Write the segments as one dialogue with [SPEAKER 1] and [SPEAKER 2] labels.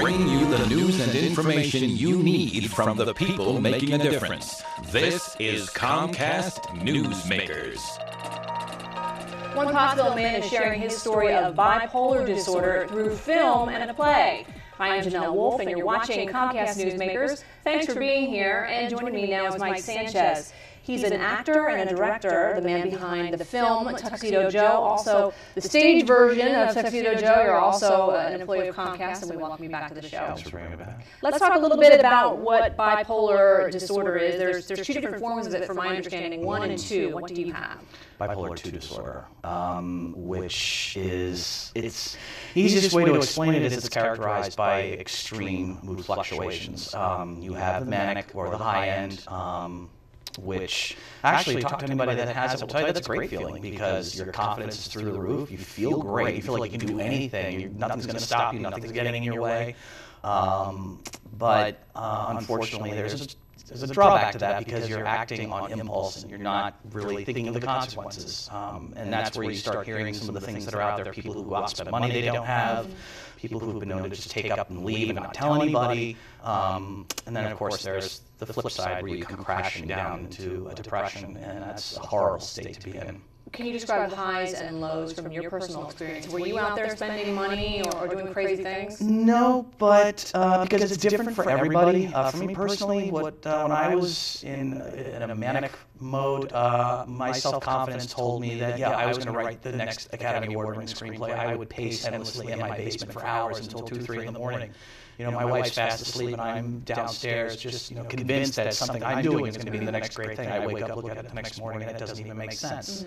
[SPEAKER 1] bringing you the news and information you need from the people making a difference. This is Comcast Newsmakers.
[SPEAKER 2] One Pottsville man is sharing his story of bipolar disorder through film and a play. I'm Janelle Wolf, and you're watching Comcast Newsmakers. Thanks for being here, and joining me now is Mike Sanchez. He's an actor and a director, the man behind the film Tuxedo Joe, also the stage version of Tuxedo Joe. You're also an employee of Comcast, and we welcome you back to the show.
[SPEAKER 3] Thanks for bringing me back.
[SPEAKER 2] Let's talk a little bit about what bipolar disorder is. There's two different forms of it, from my understanding, 1 and 2. What do you have?
[SPEAKER 3] Bipolar 2 disorder, which is, easiest way to explain it is it's characterized by extreme mood fluctuations. You have the manic or the high end, which actually, talk to anybody that has it will tell you that's a great feeling, because your confidence is through the roof. You feel great. You feel like you can do anything. Nothing's going to stop you. Nothing's getting in your way. But unfortunately, there's a drawback to that, because you're acting on impulse and you're not really thinking of the consequences. And that's where you start hearing some of the things that are out there. People who go out and spend money they don't have. People who have been known to just take up and leave and not tell anybody. And then, of course, there's the flip side, where you come crashing down into a depression, and that's a horrible state to be in.
[SPEAKER 2] Can you describe the highs and lows from your personal experience? Were you out there spending money or doing crazy things?
[SPEAKER 3] No, but because it's different for everybody. For me personally, when I was in a manic mode, my self-confidence told me that, yeah, I was going to write the next Academy Award-winning screenplay. I would pace endlessly in my basement for hours until 2, 3 in the morning. You know, my wife's fast asleep, and I'm downstairs just, convinced that something I'm doing is going to be the next great thing. I wake up, look at it the next morning, and it doesn't even make sense.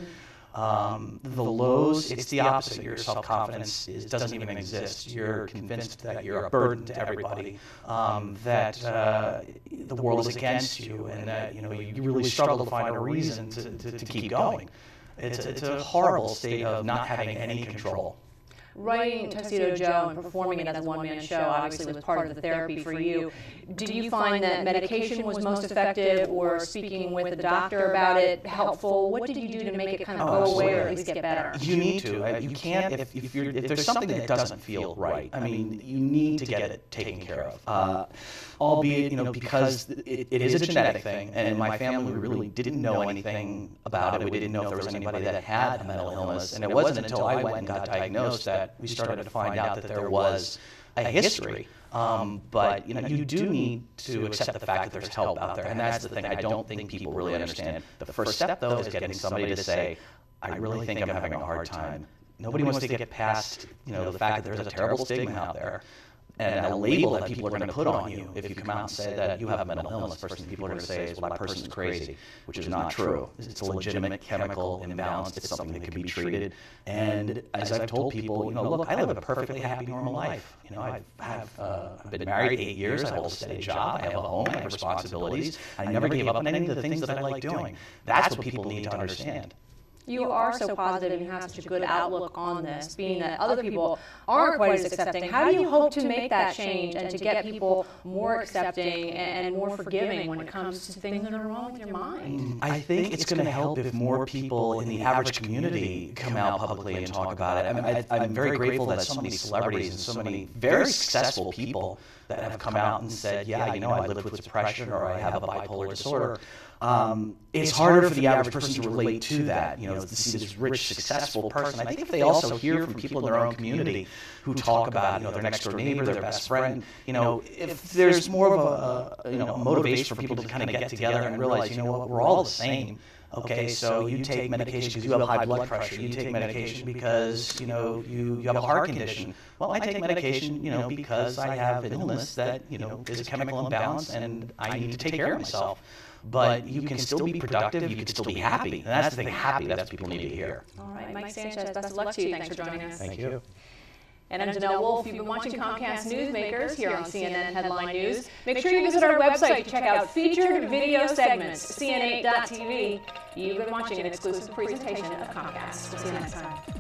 [SPEAKER 3] The lows, it's the opposite. Your self-confidence doesn't even exist. You're convinced that you're a burden to everybody, that the world is against you, and that you really struggle to find a reason to keep going. It's a horrible state of not having any control.
[SPEAKER 2] Writing Tuxedo Joe and performing it as a one-man show obviously was part of the therapy for you. Did you find that medication was most effective, or speaking with a doctor about it helpful? What did you do to make it kind of go away, or at least get better?
[SPEAKER 3] You need to. You can't, if there's something that doesn't feel right, I mean, you need to get it taken care of. Albeit, because it is a genetic thing, and in my family we really didn't know anything about it. We didn't know if there was anybody that had a mental illness, and it wasn't until I went and got diagnosed that we started to find out that there was a history. But you do need to accept the fact that there's help out there, and that's the thing I don't think people really understand. The first step, though, is getting somebody to say, I really think I'm having a hard time. Nobody wants to get past the fact that there's a terrible stigma out there, and a label that people are going to put on you if you come out and say that you have a mental illness. First thing people are going to say is, well, that person's crazy, which is not true. It's a legitimate chemical imbalance. It's something that can be treated. And as I've told people, look, I live a perfectly happy, normal life. I've been married 8 years. I hold a steady job. I have a home. I have responsibilities. I never gave up on any of the things that I like doing. That's what people need to understand.
[SPEAKER 2] You are so positive and you have such a good outlook on this, being that other people aren't quite as accepting. How do you hope to make that change and to get people more accepting and more forgiving when it comes to things that are wrong with your mind?
[SPEAKER 3] I think it's going to help if more people in the average community come out publicly and talk about it. I mean, I'm very grateful that so many celebrities and so many very successful people that have come out and said, yeah, I live with depression, or I have a bipolar disorder. It's harder for the average person to relate to that, to see this rich, successful person. I think if they also hear from people in their own community who talk about, their next door neighbor, their best friend, if there's more of a motivation for people to kind of get together and realize, we're all the same. Okay, so you take medication because you have high blood pressure. You take medication because, you have a heart condition. Well, I take medication, because I have an illness that, is a chemical imbalance, and I need to take care of myself. But you can still be productive, you can still be happy. And that's the thing, happy, that's what people need to hear.
[SPEAKER 2] All right, Mike Sanchez, best of luck to you. Thanks for joining us.
[SPEAKER 3] Thank you.
[SPEAKER 2] And I'm Janelle Wolf. You've been watching Comcast Newsmakers here on CNN Headline News. Make sure you visit our website to check out featured video segments, cn8.tv. You've been watching an exclusive presentation of Comcast. We'll see you next time.